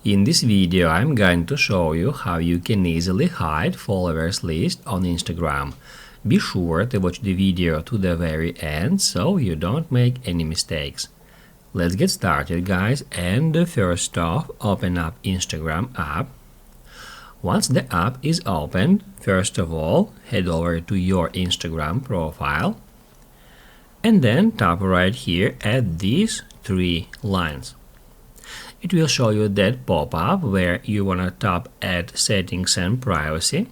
In this video, I'm going to show you how you can easily hide followers list on Instagram. Be sure to watch the video to the very end so you don't make any mistakes. Let's get started, guys, and first off, open up Instagram app. Once the app is opened, first of all, head over to your Instagram profile and then tap right here at these three lines. It will show you that pop-up where you wanna tap at Settings and Privacy.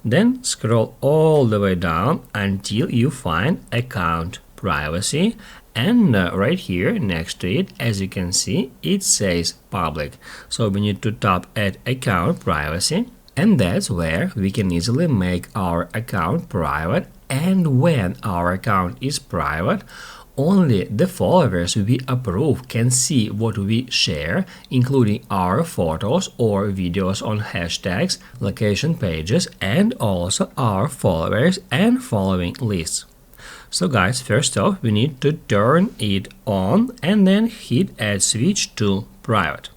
Then scroll all the way down until you find Account Privacy, and right here next to it, as you can see, it says Public. So we need to tap at Account Privacy, and that's where we can easily make our account private. And when our account is private, only the followers we approve can see what we share, including our photos or videos on hashtags, location pages, and also our followers and following lists. So guys, first off, we need to turn it on and then hit Add Switch to Private.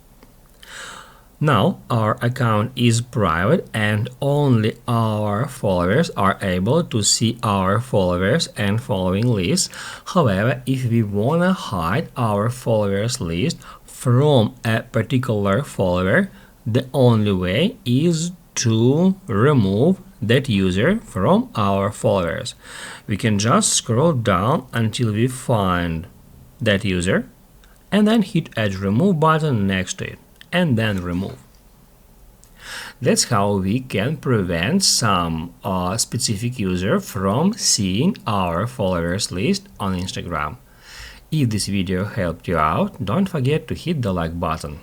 Now our account is private and only our followers are able to see our followers and following lists. However, if we wanna hide our followers list from a particular follower, the only way is to remove that user from our followers. We can just scroll down until we find that user and then hit Add Remove button next to it, and then remove. That's how we can prevent some specific user from seeing our followers list on Instagram. If this video helped you out, don't forget to hit the like button.